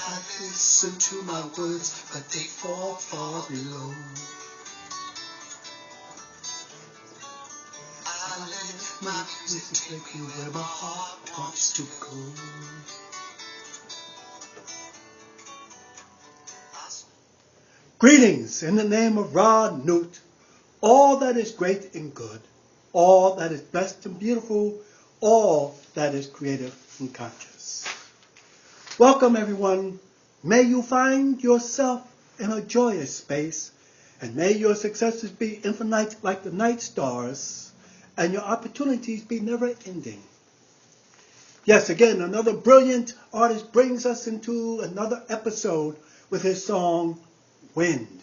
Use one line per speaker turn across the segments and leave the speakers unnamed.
I listen to my words, but they fall far below. I let my music take me where my heart wants to go. Greetings in the name of Ra Newt, all that is great and good, all that is best and beautiful, all that is creative and conscious. Welcome everyone. May you find yourself in a joyous space, and may your successes be infinite like the night stars, and your opportunities be never ending. Yes, again, another brilliant artist brings us into another episode with his song, Wind.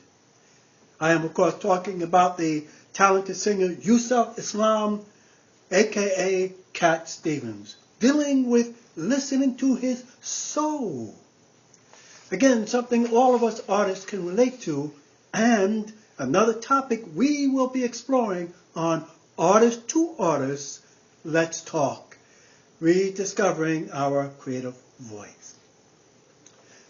I am, of course, talking about the talented singer Yusuf Islam, a.k.a. Cat Stevens, dealing with listening to his soul. Again, something all of us artists can relate to, and another topic we will be exploring on Artist to Artist, Let's Talk, rediscovering our creative voice.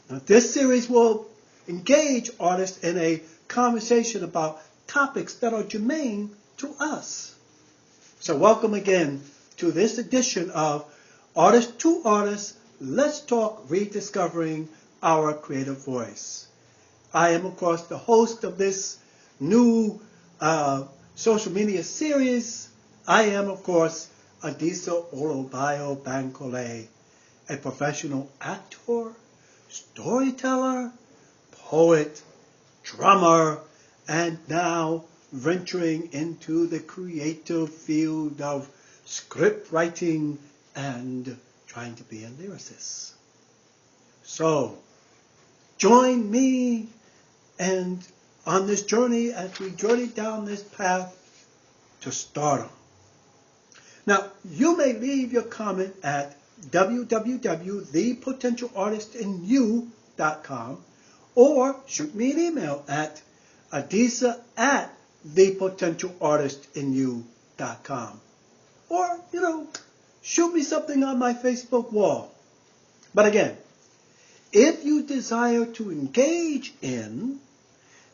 Now, this series will engage artists in a conversation about topics that are germane to us. So welcome again to this edition of Artist to Artist, Let's Talk, rediscovering our creative voice. I am, of course, the host of this new social media series. I am, of course, Adisa Olobayo Bankole, a professional actor, storyteller, poet, drummer, and now venturing into the creative field of script writing and trying to be a lyricist. So, join me and on this journey as we journey down this path to stardom. Now, you may leave your comment at www.thepotentialartistinyou.com or shoot me an email at adisa@thepotentialartistinyou.com. Or, shoot me something on my Facebook wall. But again, if you desire to engage in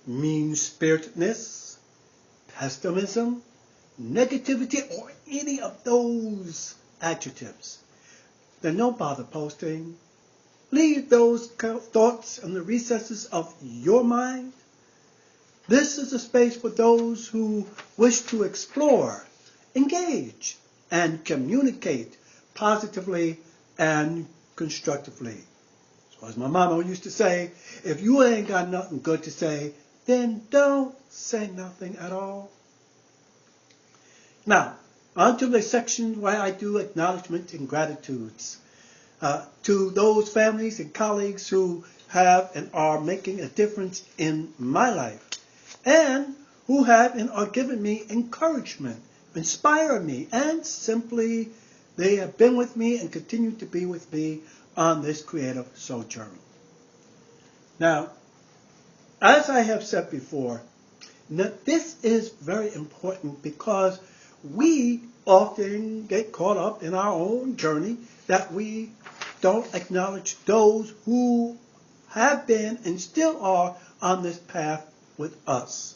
mean-spiritedness, pessimism, negativity, or any of those adjectives, then don't bother posting. Leave those thoughts in the recesses of your mind. This is a space for those who wish to explore, engage, and communicate positively and constructively. So as my mama used to say, if you ain't got nothing good to say, then don't say nothing at all. Now, on to the section where I do acknowledgement and gratitudes to those families and colleagues who have and are making a difference in my life, and who have and are giving me encouragement, inspire me, and simply they have been with me and continue to be with me on this creative sojourn. Now, as I have said before, this is very important because we often get caught up in our own journey that we don't acknowledge those who have been and still are on this path with us.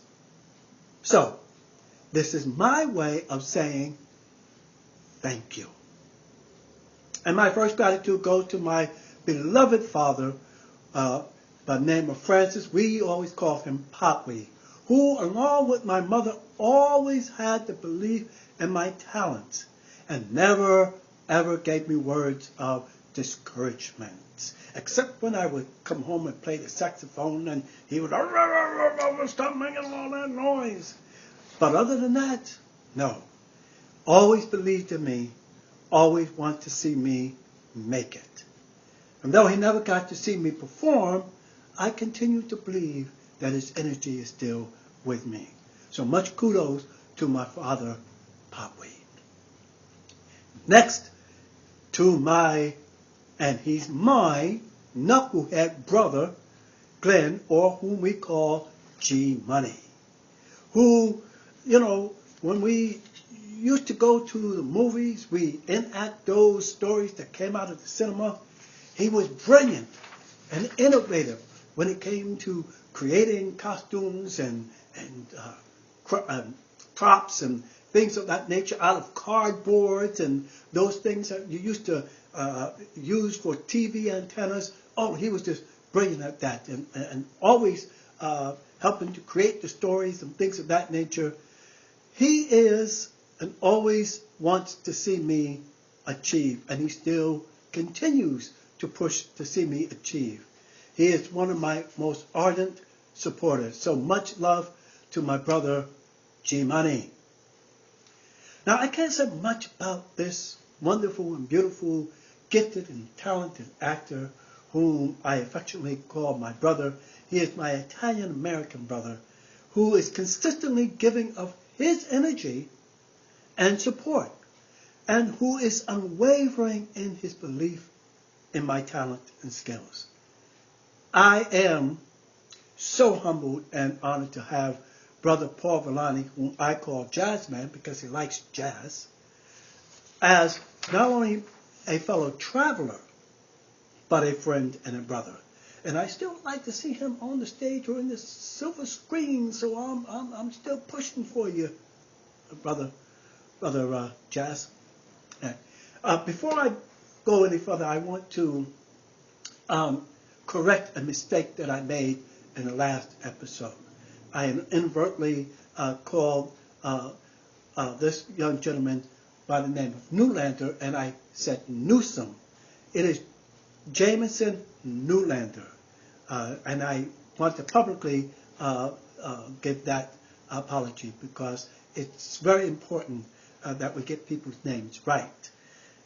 So, this is my way of saying thank you. And my first gratitude goes to my beloved father by the name of Francis. We always call him Poppy, who, along with my mother, always had the belief in my talents and never, ever gave me words of discouragement, except when I would come home and play the saxophone and he would stop making all that noise. But other than that, no. Always believed in me, always wanted to see me make it. And though he never got to see me perform, I continue to believe that his energy is still with me. So much kudos to my father, Poppy. Next, to my, and he's my, knucklehead brother, Glenn, or whom we call G Money, who, when we used to go to the movies, we enact those stories that came out of the cinema. He was brilliant and innovative when it came to creating costumes and props and things of that nature out of cardboards and those things that you used to use for TV antennas. Oh, he was just brilliant at that and always helping to create the stories and things of that nature. He is and always wants to see me achieve, and he still continues to push to see me achieve. He is one of my most ardent supporters. So much love to my brother, G Money. Now, I can't say much about this wonderful and beautiful, gifted and talented actor whom I affectionately call my brother. He is my Italian-American brother who is consistently giving of his energy and support, and who is unwavering in his belief in my talent and skills. I am so humbled and honored to have Brother Paul Villani, whom I call Jazzman because he likes jazz, as not only a fellow traveler, but a friend and a brother. And I still like to see him on the stage or in the silver screen, so I'm still pushing for you, Brother Jazz. Before I go any further, I want to correct a mistake that I made in the last episode. I inadvertently called this young gentleman by the name of Newlander, and I said Newsom. It is Jameson Newlander, and I want to publicly give that apology because it's very important that we get people's names right.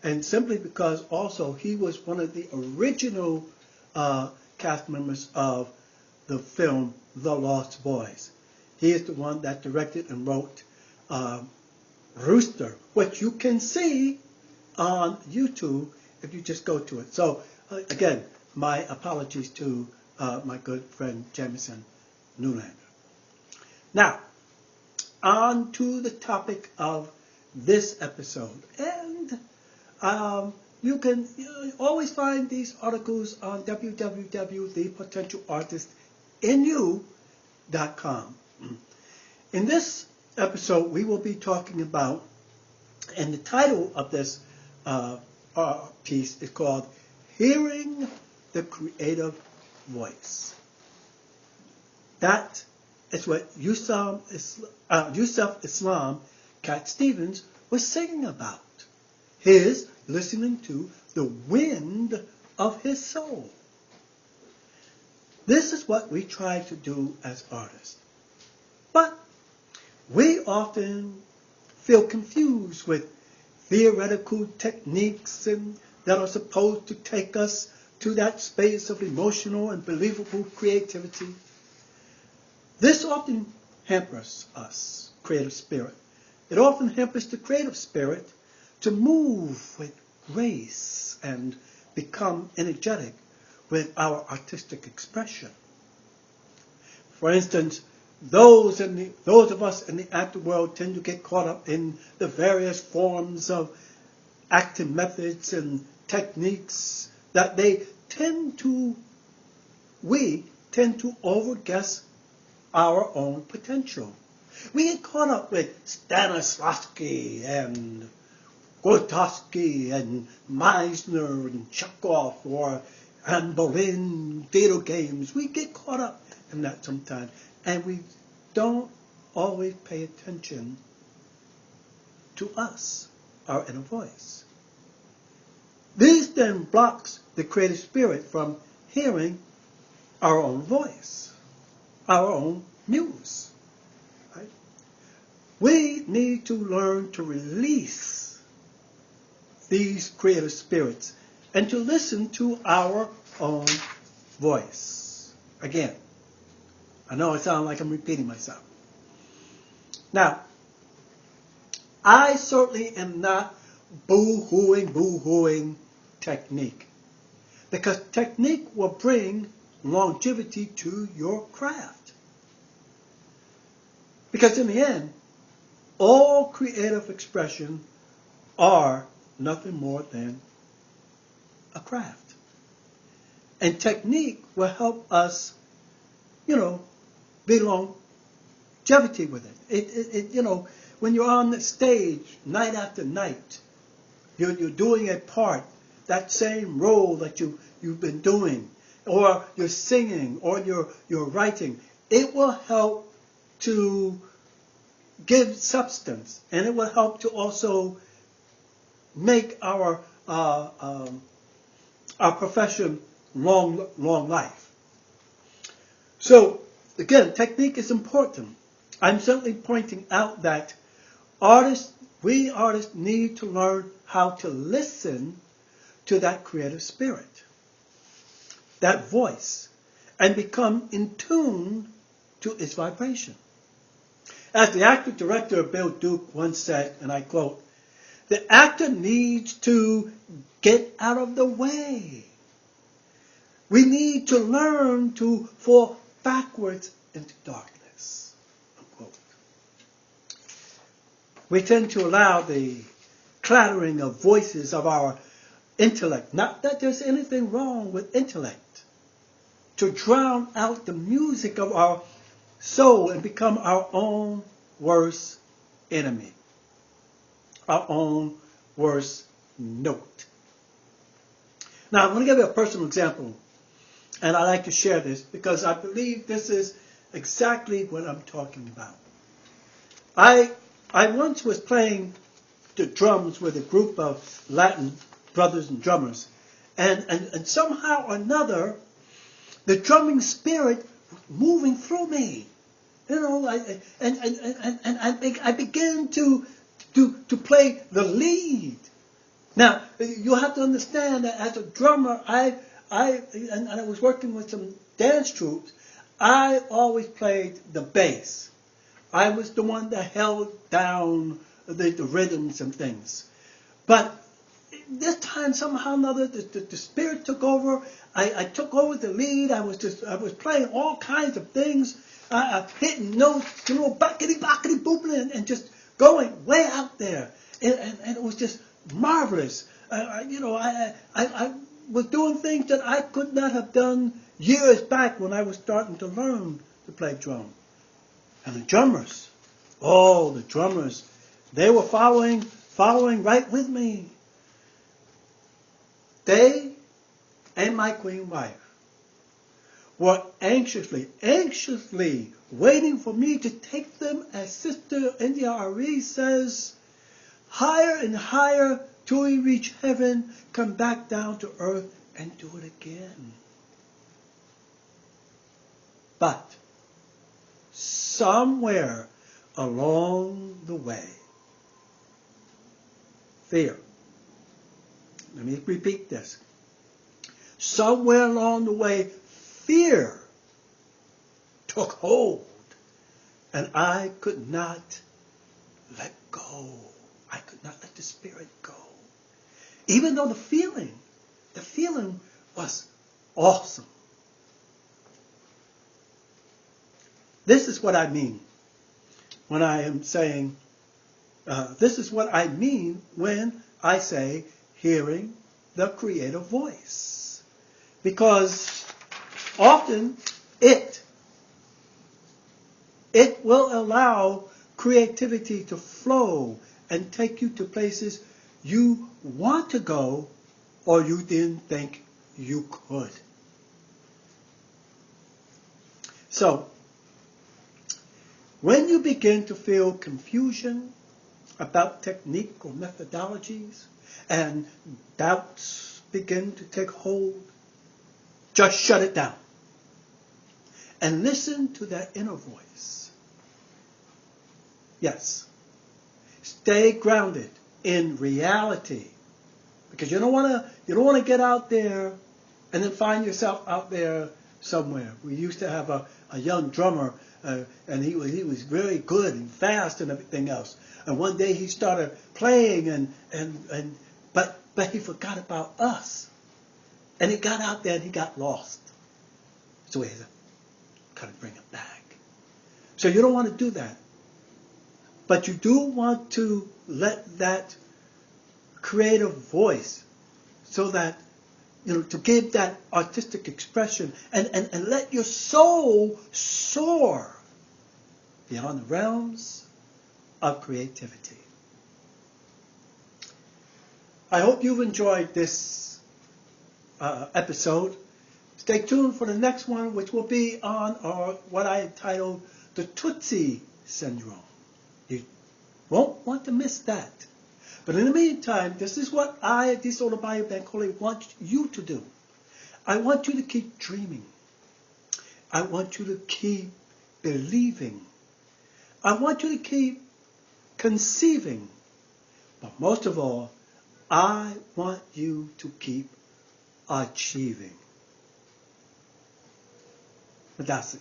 And simply because also he was one of the original cast members of the film The Lost Boys. He is the one that directed and wrote Rooster, which you can see on YouTube if you just go to it. So again, my apologies to my good friend Jameson Newlander. Now, on to the topic of this episode. And you can always find these articles on www.thepotentialartistinYou.com. In this episode, we will be talking about, and the title of this piece is called Hearing the Creative Voice. That is what Yusuf Islam Cat Stevens was singing about. His listening to the wind of his soul. This is what we try to do as artists. But we often feel confused with theoretical techniques that are supposed to take us to that space of emotional and believable creativity. This often hampers us, creative spirit. It often hampers the creative spirit to move with grace and become energetic with our artistic expression. For instance, those of us in the acting world tend to get caught up in the various forms of acting methods and techniques that we tend to overguess our own potential. We get caught up with Stanislavski and Grotowski and Meisner and Chekhov or Anne Boleyn theater games. We get caught up in that sometimes, and we don't always pay attention to us, our inner voice. This then blocks the creative spirit from hearing our own voice, our own muse. Right? We need to learn to release these creative spirits and to listen to our own voice. Again, I know I sound like I'm repeating myself. Now, I certainly am not boo-hooing technique, because technique will bring longevity to your craft. Because in the end, all creative expression are nothing more than a craft. And technique will help us, be longevity with it. When you're on the stage night after night, you're doing a part, that same role that you've been doing, or you're singing, or you're writing. It will help to give substance, and it will help to also make our profession long life. So again, technique is important. I'm certainly pointing out that we artists need to learn how to listen to that creative spirit, that voice, and become in tune to its vibration. As the actor-director Bill Duke once said, and I quote, "The actor needs to get out of the way. We need to learn to fall backwards into darkness." Unquote. We tend to allow the clattering of voices of our intellect, not that there's anything wrong with intellect, to drown out the music of our soul and become our own worst enemy, our own worst note. Now, I'm going to give you a personal example, and I like to share this because I believe this is exactly what I'm talking about. I once was playing the drums with a group of Latin brothers and drummers, and somehow or another, the drumming spirit was moving through me. I began to play the lead. Now, you have to understand that as a drummer, I was working with some dance troupes. I always played the bass. I was the one that held down the rhythms and things. But this time, somehow or another, the spirit took over. I took over the lead. I was playing all kinds of things, hitting notes, backity booping, and just going way out there. And it was just marvelous. I was doing things that I could not have done years back when I was starting to learn to play drum. And the drummers, they were following right with me. They and my queen wife were anxiously waiting for me to take them, as Sister India Ari says, higher and higher till we reach heaven, come back down to earth and do it again. But somewhere along the way, fear. Let me repeat this. Somewhere along the way, fear took hold, and I could not let go. I could not let the spirit go. Even though the feeling was awesome. This is what I mean when I am saying, this is what I mean when I say hearing the creative voice. Because often it will allow creativity to flow and take you to places you want to go or you didn't think you could. So, when you begin to feel confusion about technique or methodologies and doubts begin to take hold, just shut it down and listen to that inner voice. Yes. Stay grounded in reality, because you don't want to get out there and then find yourself out there somewhere. We used to have a young drummer, and he was very good and fast and everything else. And one day he started playing, but he forgot about us, and he got out there and he got lost. So we had to kind of bring him back. So you don't want to do that. But you do want to let that creative voice, so that to give that artistic expression and let your soul soar beyond the realms of creativity. I hope you've enjoyed this episode. Stay tuned for the next one, which will be on what I entitled the Tootsie Syndrome. You won't want to miss that. But in the meantime, this is what I, the Solar Biobank, want you to do. I want you to keep dreaming. I want you to keep believing. I want you to keep conceiving. But most of all, I want you to keep achieving. Madasi.